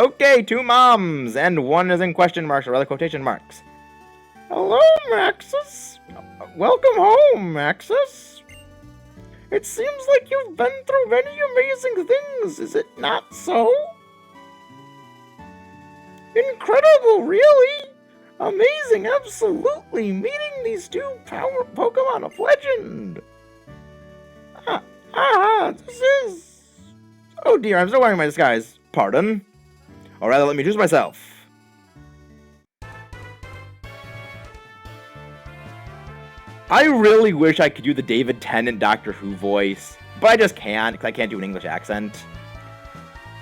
Okay, 2 moms, and one is in question marks or other quotation marks. Hello, Maxis. Welcome home, Maxis. It seems like you've been through many amazing things, is it not so? Incredible, really? Amazing, absolutely, meeting these 2 power Pokemon of legend. This is... Oh dear, I'm still wearing my disguise. Pardon? Or rather, let me introduce myself. I really wish I could do the David Tennant Doctor Who voice, but I just can't, because I can't do an English accent.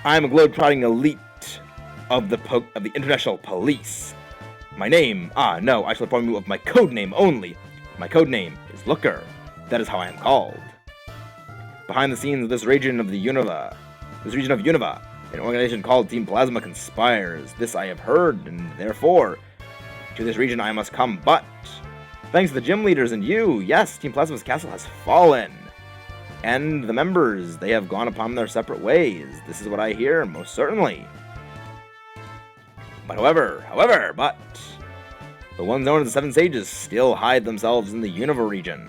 I'm a globe-trotting elite of the International Police. My name, no, I shall inform you of my code name only. My code name is Looker. That is how I am called. Behind the scenes of this region of Unova, an organization called Team Plasma conspires. This I have heard, and therefore, to this region I must come, but thanks to the gym leaders and you, yes, Team Plasma's castle has fallen. And the members, they have gone upon their separate ways. This is what I hear, most certainly. But however, the ones known as the 7 Sages still hide themselves in the Unova region.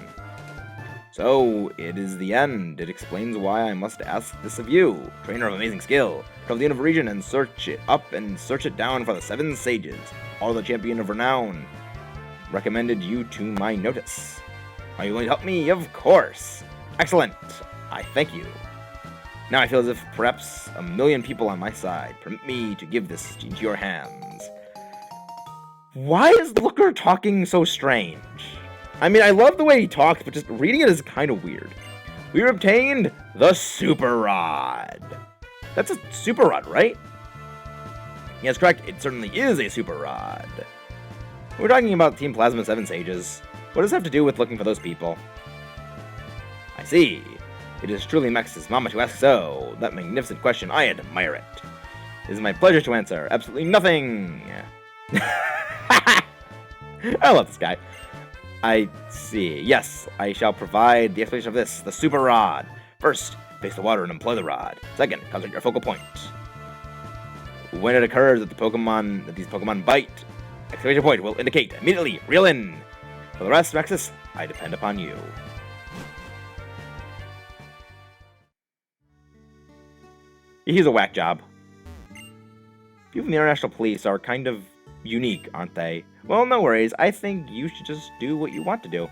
So, it is the end. It explains why I must ask this of you, trainer of amazing skill. Travel the Unova region and search it up and search it down for the 7 Sages, all the champion of renown. Recommended you to my notice. Are you going to help me? Of course. Excellent. I thank you. Now I feel as if perhaps a million people on my side. Permit me to give this into your hands. Why is Looker talking so strange? I mean, I love the way he talks, but just reading it is kind of weird. We obtained the Super Rod. That's a Super Rod, right? Yes, correct. It certainly is a Super Rod. We're talking about Team Plasma 7 Sages. What does it have to do with looking for those people? I see. It is truly Max's mama to ask so. That magnificent question, I admire it. It is my pleasure to answer. Absolutely nothing. I love this guy. I see. Yes, I shall provide the explanation of this, the Super Rod. First, face the water and employ the rod. Second, concentrate your focal point. When it occurs that these Pokemon bite, exclamation point will indicate immediately. Reel in. For the rest, Maxis, I depend upon you. He's a whack job. People in the International Police are kind of unique, aren't they? Well, no worries. I think you should just do what you want to do.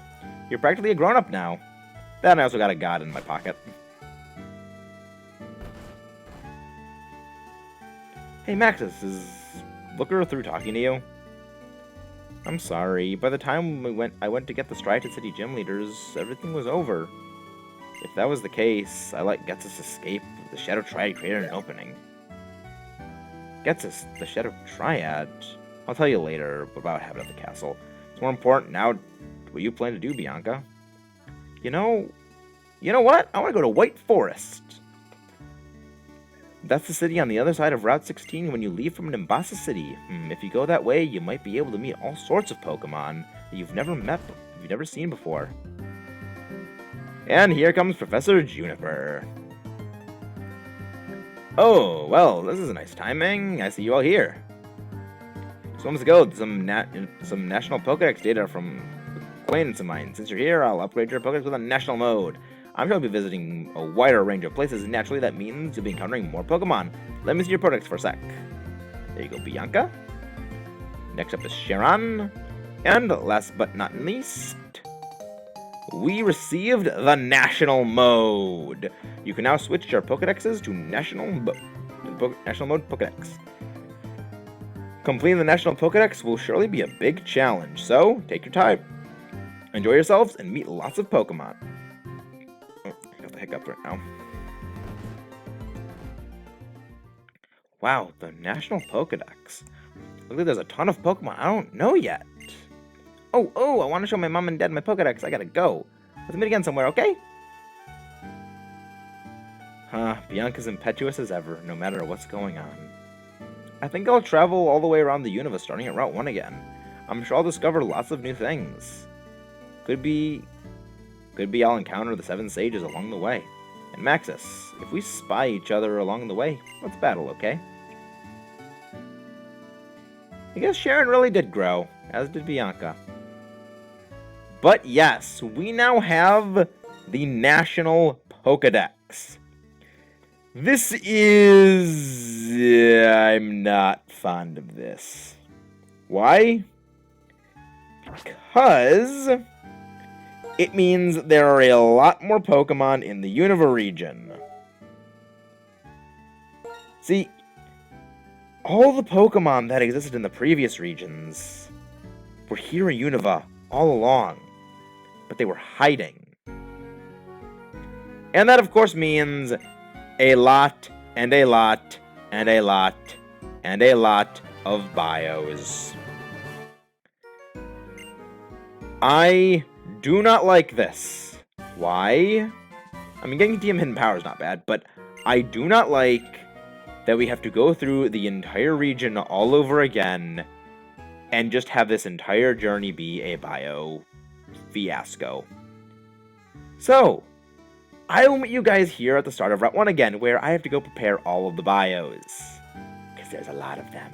You're practically a grown-up now. Then I also got a god in my pocket. Hey, Maxis, is Looker through talking to you? I'm sorry. By the time I went to get the Striated City gym leaders, everything was over. If that was the case, I let Getsus escape. The Shadow Triad created an opening. Getsus, the Shadow Triad? I'll tell you later about Habit of the Castle. It's more important now what you plan to do, Bianca. You know what? I want to go to White Forest. That's the city on the other side of Route 16 when you leave from Nimbasa City. If you go that way, you might be able to meet all sorts of Pokemon that you've never seen before. And here comes Professor Juniper. Oh, well, this is a nice timing. I see you all here. So moments ago, some national Pokedex data from acquaintance of mine. Since you're here, I'll upgrade your Pokedex with a national mode. I'm sure I'll be visiting a wider range of places, and naturally that means you'll be encountering more Pokemon. Let me see your Pokedex for a sec. There you go, Bianca. Next up is Sharon. And last but not least, we received the National Mode. You can now switch your Pokedexes to National Mode Pokedex. Completing the National Pokedex will surely be a big challenge, so take your time. Enjoy yourselves and meet lots of Pokemon. Oh, I got the hiccup right now. Wow, the National Pokedex. Look like there's a ton of Pokemon I don't know yet. Oh, I want to show my mom and dad my Pokedex. I gotta go. Let's meet again somewhere, okay? Bianca's impetuous as ever, no matter what's going on. I think I'll travel all the way around the universe, starting at Route 1 again. I'm sure I'll discover lots of new things. Could be I'll encounter the 7 Sages along the way. And Maxis, if we spy each other along the way, let's battle, okay? I guess Sharon really did grow, as did Bianca. But yes, we now have the National Pokedex. This is... I'm not fond of this. Why? Because it means there are a lot more Pokemon in the Unova region. See, all the Pokemon that existed in the previous regions were here in Unova all along, but they were hiding. And that, of course, means a lot, and a lot, and a lot, and a lot of bios. I do not like this. Why? I mean, getting TM Hidden Power is not bad, but I do not like that we have to go through the entire region all over again and just have this entire journey be a bio fiasco. So, I will meet you guys here at the start of Route 1 again, where I have to go prepare all of the bios. Because there's a lot of them.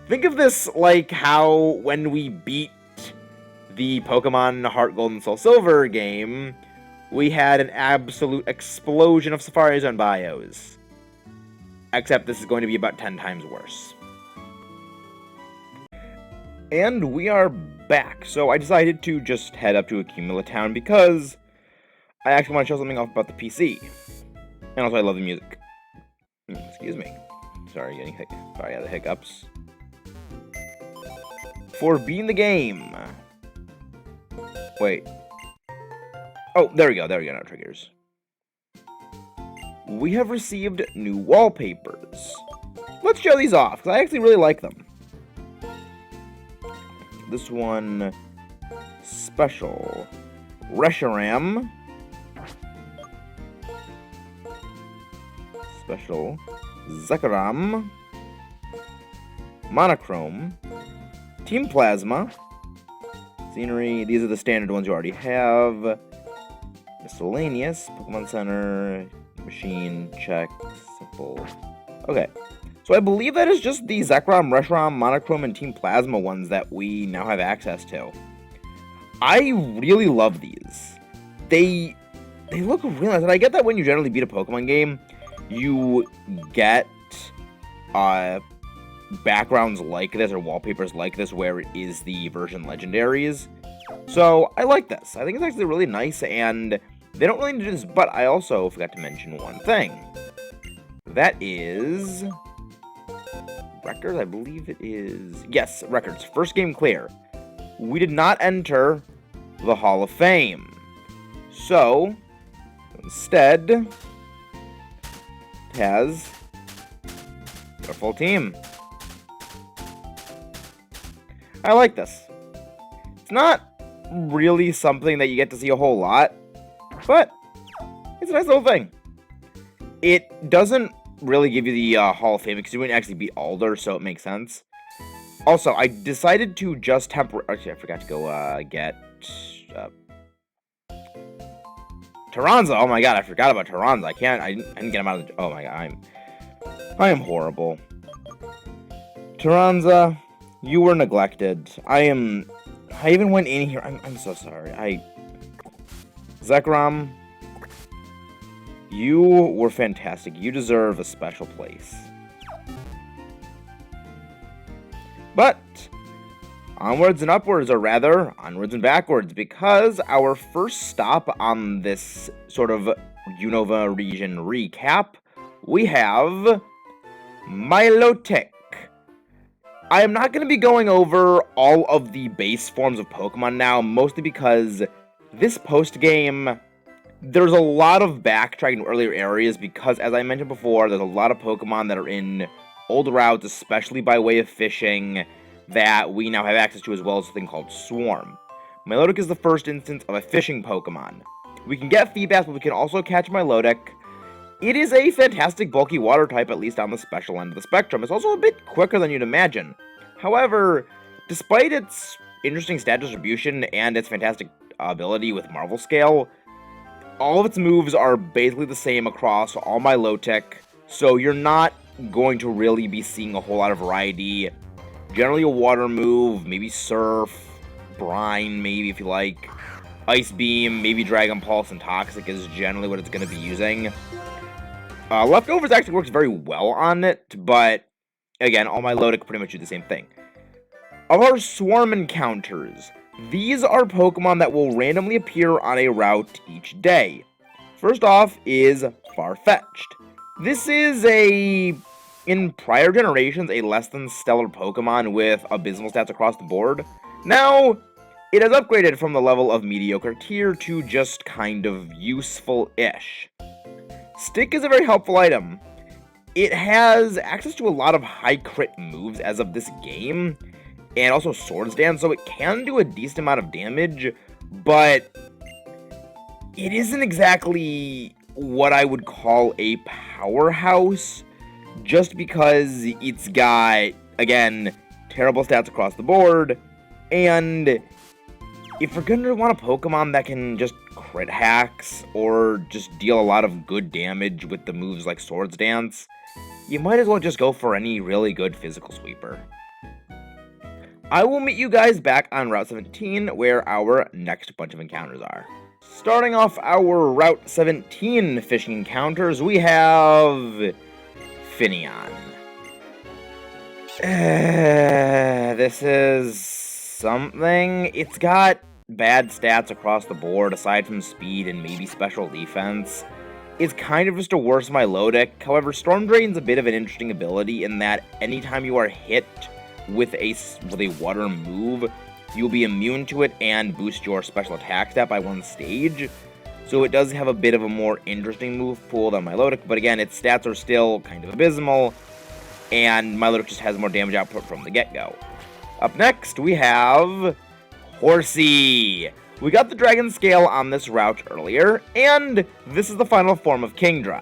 Think of this like how when we beat the Pokemon Heart Gold and Soul Silver game, we had an absolute explosion of Safari Zone bios. Except this is going to be about 10 times worse. And we are back. So I decided to just head up to Accumula Town because I actually want to show something off about the PC. And also I love the music. Excuse me. Sorry, I had the hiccups. For beating the game. Wait. Oh, there we go, no triggers. We have received new wallpapers. Let's show these off, because I actually really like them. This one, special. Reshiram. Special. Zekrom. Monochrome. Team Plasma. Scenery, these are the standard ones you already have. Miscellaneous, Pokemon Center, Machine, Check, Simple. Okay, so I believe that is just the Zekrom, Reshiram, Monochrome, and Team Plasma ones that we now have access to. I really love these. They look really nice, and I get that when you generally beat a Pokemon game, you get backgrounds like this, or wallpapers like this, where it is the version legendaries. So, I like this. I think it's actually really nice, and they don't really need to do this, but I also forgot to mention one thing. That is... records, I believe it is... yes, records. First game clear. We did not enter the Hall of Fame. So, instead, it has our full team. I like this. It's not really something that you get to see a whole lot, but it's a nice little thing. It doesn't really give you the Hall of Fame because you wouldn't actually beat Alder, so it makes sense. Also, I decided to just actually, I forgot to go get Taranza. Oh my god, I forgot about Taranza. I didn't get him out of the... oh my god, I am horrible. Taranza, you were neglected. I even went in here. I'm so sorry. Zekrom, you were fantastic. You deserve a special place. But onwards and upwards, or rather, onwards and backwards, because our first stop on this sort of Unova region recap, we have Milotic. I am not going to be going over all of the base forms of Pokemon now, mostly because this post-game, there's a lot of backtracking to earlier areas because, as I mentioned before, there's a lot of Pokemon that are in old routes, especially by way of fishing, that we now have access to, as well as a thing called Swarm. Milotic is the first instance of a fishing Pokemon. We can get Feebas, but we can also catch Milotic. It is a fantastic bulky water type, at least on the special end of the spectrum. It's also a bit quicker than you'd imagine. However, despite its interesting stat distribution and its fantastic ability with Marvel Scale, all of its moves are basically the same across all Milotic, so you're not going to really be seeing a whole lot of variety generally a water move, maybe Surf, Brine, maybe if you like. Ice Beam, maybe Dragon Pulse, and Toxic is generally what it's going to be using. Leftovers actually works very well on it, but again, all my Milotic pretty much do the same thing. Of our Swarm encounters, these are Pokemon that will randomly appear on a route each day. First off is Farfetch'd. This is in prior generations, a less than stellar Pokemon with abysmal stats across the board. Now, it has upgraded from the level of mediocre tier to just kind of useful-ish. Stick is a very helpful item. It has access to a lot of high crit moves as of this game, and also Swords Dance, so it can do a decent amount of damage, but it isn't exactly what I would call a powerhouse, just because it's got, again, terrible stats across the board, and if you're going to want a Pokemon that can just crit hacks, or just deal a lot of good damage with the moves like Swords Dance, you might as well just go for any really good physical sweeper. I will meet you guys back on Route 17, where our next bunch of encounters are. Starting off our Route 17 fishing encounters, we have Finneon. This is something. It's got bad stats across the board, aside from speed and maybe special defense. It's kind of just a worse Milotic. However, Storm Drain's a bit of an interesting ability in that anytime you are hit with a water move, you'll be immune to it and boost your special attack stat by 1 stage. So it does have a bit of a more interesting move pool than Milotic, but again, its stats are still kind of abysmal, and Milotic just has more damage output from the get-go. Up next, we have Horsey. We got the Dragon Scale on this route earlier, and this is the final form of Kingdra.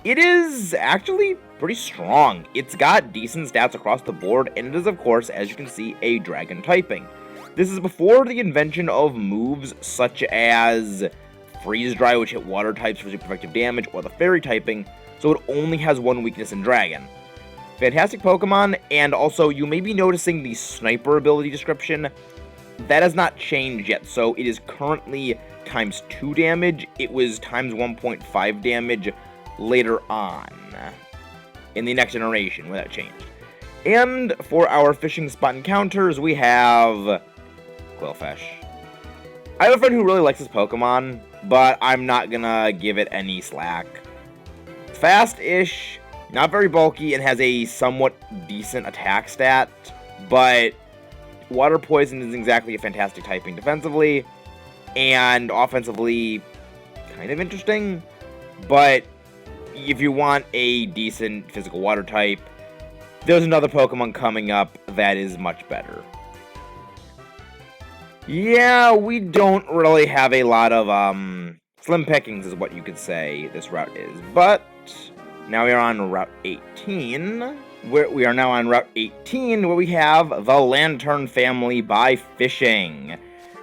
It is actually pretty strong. It's got decent stats across the board, and it is, of course, as you can see, a Dragon typing. This is before the invention of moves such as Freeze Dry, which hit water types for super effective damage, or the Fairy typing, so it only has 1 weakness in Dragon. Fantastic Pokemon, and also you may be noticing the Sniper ability description. That has not changed yet, so it is currently times 2 damage. It was times 1.5 damage later on in the next generation when that changed. And for our fishing spot encounters, we have Quillfish. I have a friend who really likes this Pokemon, but I'm not gonna give it any slack. Fast-ish, not very bulky, and has a somewhat decent attack stat, but Water Poison isn't exactly a fantastic typing defensively, and offensively, kind of interesting, but if you want a decent physical water type, there's another Pokemon coming up that is much better. Yeah, we don't really have a lot of, slim pickings is what you could say this route is, but now we are on Route 18, where we have the Lantern family by fishing.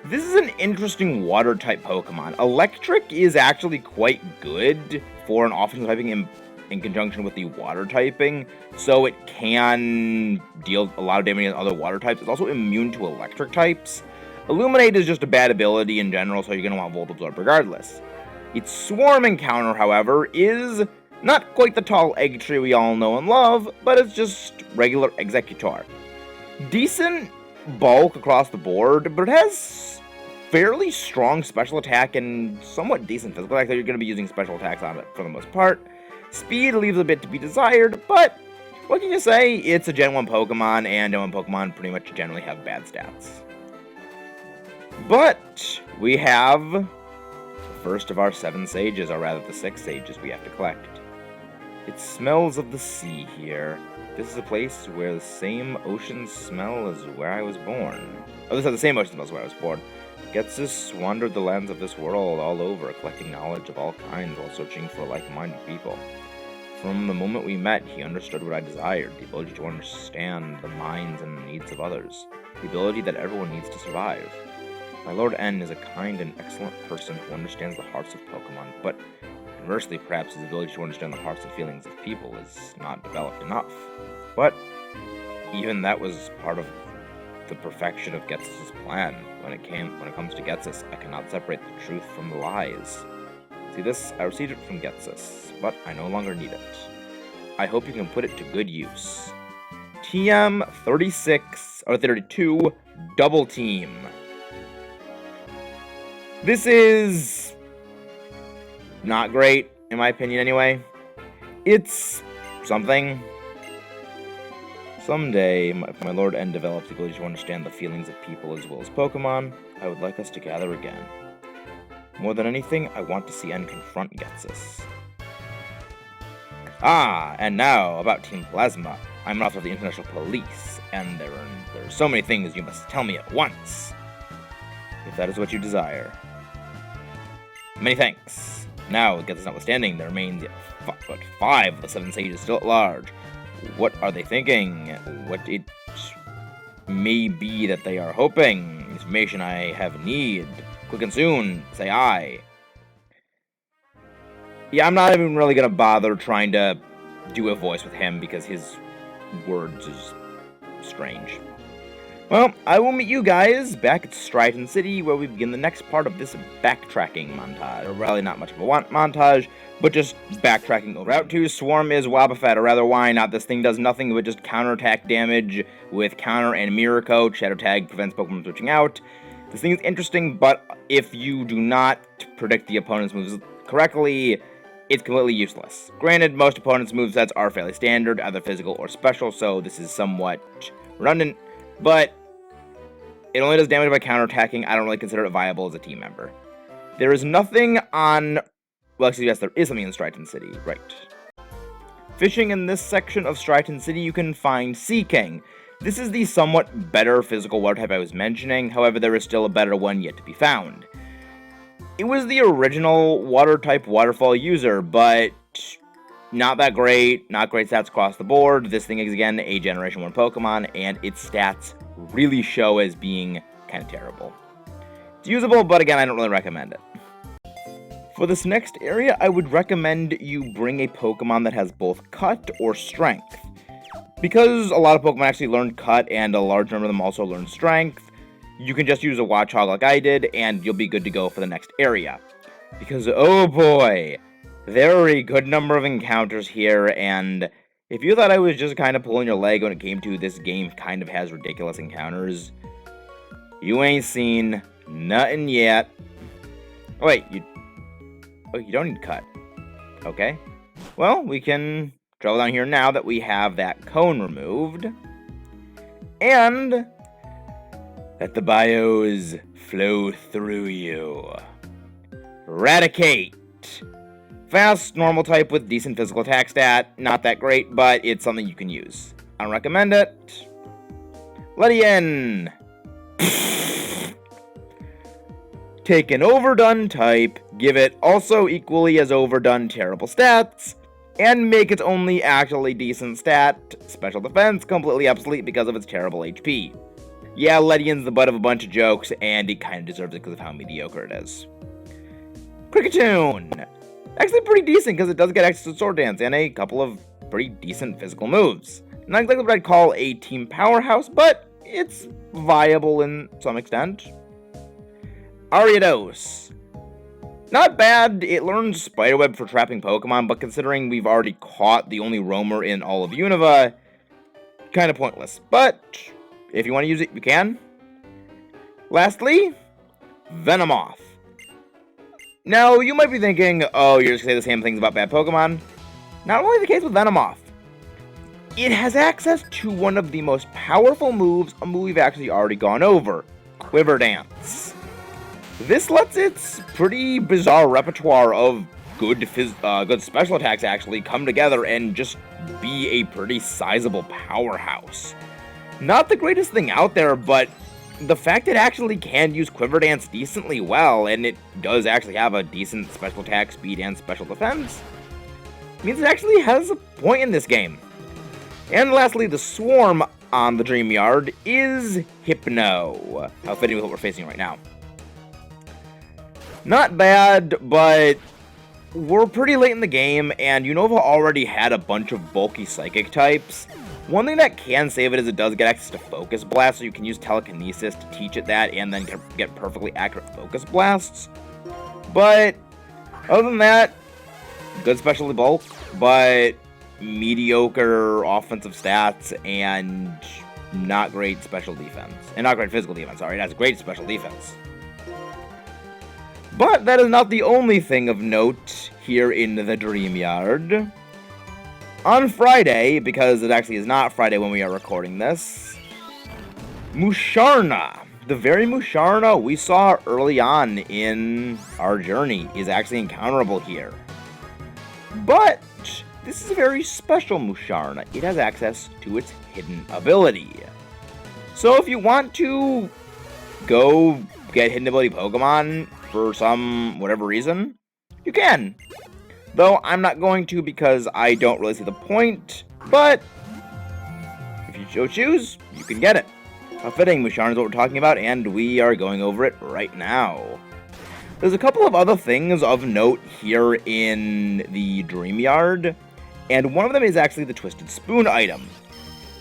This is an interesting water-type Pokemon. Electric is actually quite good for an offensive typing in conjunction with the water typing, so it can deal a lot of damage on other water types. It's also immune to electric types. Illuminate is just a bad ability in general, so you're going to want Volt Absorb regardless. Its Swarm encounter, however, is not quite the tall egg tree we all know and love, but it's just regular Executor. Decent bulk across the board, but it has fairly strong special attack and somewhat decent physical attack, so you're going to be using special attacks on it for the most part. Speed leaves a bit to be desired, but what can you say? It's a Gen 1 Pokemon, and Gen 1 Pokemon pretty much generally have bad stats. But we have the first of our 7 sages, or rather the 6 sages we have to collect. It smells of the sea here. This is a place where the same ocean smell as where I was born. Oh, this has the same ocean smell as where I was born. Getsus wandered the lands of this world all over, collecting knowledge of all kinds while searching for like-minded people. From the moment we met, he understood what I desired, the ability to understand the minds and needs of others, the ability that everyone needs to survive. My Lord N is a kind and excellent person who understands the hearts of Pokemon, but conversely, perhaps his ability to understand the hearts and feelings of people is not developed enough. But even that was part of the perfection of Ghetsis' plan. When it comes to Ghetsis, I cannot separate the truth from the lies. See this? I received it from Ghetsis, but I no longer need it. I hope you can put it to good use. TM 36 or 32 double team. This is not great, in my opinion anyway. It's something. Someday, if my Lord N develops the ability to understand the feelings of people as well as Pokemon, I would like us to gather again. More than anything, I want to see N confront Ghetsis. Ah, and now about Team Plasma. I'm an officer of the International Police, and there are so many things you must tell me at once. If that is what you desire. Many thanks. Now, Ghetsis notwithstanding, there remains yet but 5 of the 7 sages still at large. What are they thinking? What it may be that they are hoping? Information I have need. Quick and soon, say I. Yeah, I'm not even really gonna bother trying to do a voice with him because his words is strange. Well, I will meet you guys back at Striaton City, where we begin the next part of this backtracking montage. Or really not much of a montage, but just backtracking over. Route 2 Swarm is Wobbuffet, or rather why not? This thing does nothing but just counterattack damage with Counter and Mirror Coat. Shadow Tag prevents Pokemon from switching out. This thing is interesting, but if you do not predict the opponent's moves correctly, it's completely useless. Granted, most opponents' movesets are fairly standard, either physical or special, so this is somewhat redundant, but it only does damage by counterattacking. I don't really consider it viable as a team member. There is nothing on... Well, actually, yes, there is something in Striaton City. Right. Fishing in this section of Striaton City, you can find Seaking. This is the somewhat better physical water type I was mentioning. However, there is still a better one yet to be found. It was the original water type waterfall user, but not that great. Not great stats across the board. This thing is, again, a Generation 1 Pokemon, and its stats really show as being kind of terrible. It's usable, but again, I don't really recommend it. For this next area, I would recommend you bring a Pokemon that has both Cut or Strength. Because a lot of Pokemon actually learn Cut, and a large number of them also learn Strength, you can just use a Watchog like I did, and you'll be good to go for the next area. Because, oh boy, there are a good number of encounters here, and if you thought I was just kind of pulling your leg when it came to this game kind of has ridiculous encounters, you ain't seen nothing yet. Oh, wait, you don't need Cut. Okay. Well, we can travel down here now that we have that cone removed. And let the bios flow through you. Eradicate. Fast, normal type with decent physical attack stat. Not that great, but it's something you can use. I don't recommend it. Ledian. Take an overdone type, give it also equally as overdone terrible stats, and make its only actually decent stat, special defense, completely obsolete because of its terrible HP. Yeah, Ledian's the butt of a bunch of jokes, and it kind of deserves it because of how mediocre it is. Kricketune! Actually pretty decent because it does get access to Sword Dance and a couple of pretty decent physical moves. Not exactly what I'd call a team powerhouse, but it's viable in some extent. Ariados. Not bad, it learns Spiderweb for trapping Pokemon, but considering we've already caught the only roamer in all of Unova, kind of pointless. But if you want to use it, you can. Lastly, Venomoth. Now, you might be thinking, oh, you're just going to say the same things about bad Pokemon. Not only the case with Venomoth. It has access to one of the most powerful moves, a move we've actually already gone over, Quiver Dance. This lets its pretty bizarre repertoire of good special attacks actually come together and just be a pretty sizable powerhouse. Not the greatest thing out there, but the fact it actually can use Quiver Dance decently well, and it does actually have a decent special attack, speed, and special defense, means it actually has a point in this game. And lastly, the Swarm on the Dream Yard is Hypno. How fitting with what we're facing right now. Not bad, but we're pretty late in the game, and Unova already had a bunch of bulky Psychic types. One thing that can save it is it does get access to Focus Blast, so you can use Telekinesis to teach it that and then get perfectly accurate Focus Blasts. But other than that, good specialty bulk, but mediocre offensive stats and not great special defense. And not great physical defense, sorry. It has great special defense. But that is not the only thing of note here in the Dream Yard. On Friday, because it actually is not Friday when we are recording this, Musharna, the very Musharna we saw early on in our journey, is actually encounterable here. But this is a very special Musharna. It has access to its hidden ability. So if you want to go get hidden ability Pokemon for some whatever reason, you can. Though I'm not going to because I don't really see the point, but if you so choose, you can get it. A fitting Musharna is what we're talking about, and we are going over it right now. There's a couple of other things of note here in the Dream Yard, and one of them is actually the Twisted Spoon item.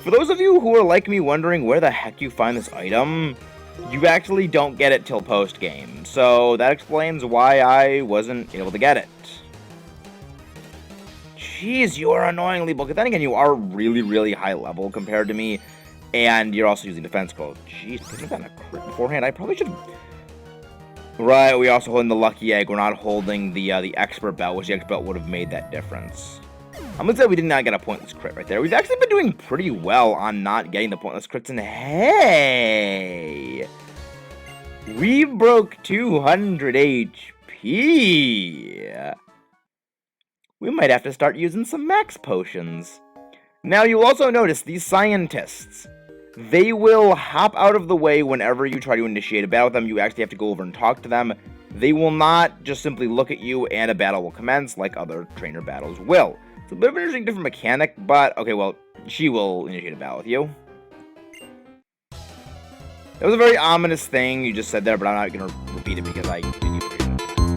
For those of you who are like me wondering where the heck you find this item, you actually don't get it till post-game, so that explains why I wasn't able to get it. Jeez, you are annoyingly bulky. Then again, you are really, really high level compared to me, and you're also using Defense Scroll. Jeez, could have gotten a crit beforehand. I probably should... Right, we also holding the Lucky Egg. We're not holding the Expert Belt, which the Expert Belt would have made that difference. I'm gonna say we did not get a pointless crit right there. We've actually been doing pretty well on not getting the pointless crits, and hey! We broke 200 HP! We might have to start using some max potions. Now, you'll also notice these scientists. They will hop out of the way whenever you try to initiate a battle with them. You actually have to go over and talk to them. They will not just simply look at you and a battle will commence like other trainer battles will. It's a bit of an interesting different mechanic, but okay, well, she will initiate a battle with you. That was a very ominous thing you just said there, but I'm not going to repeat it because I didn't even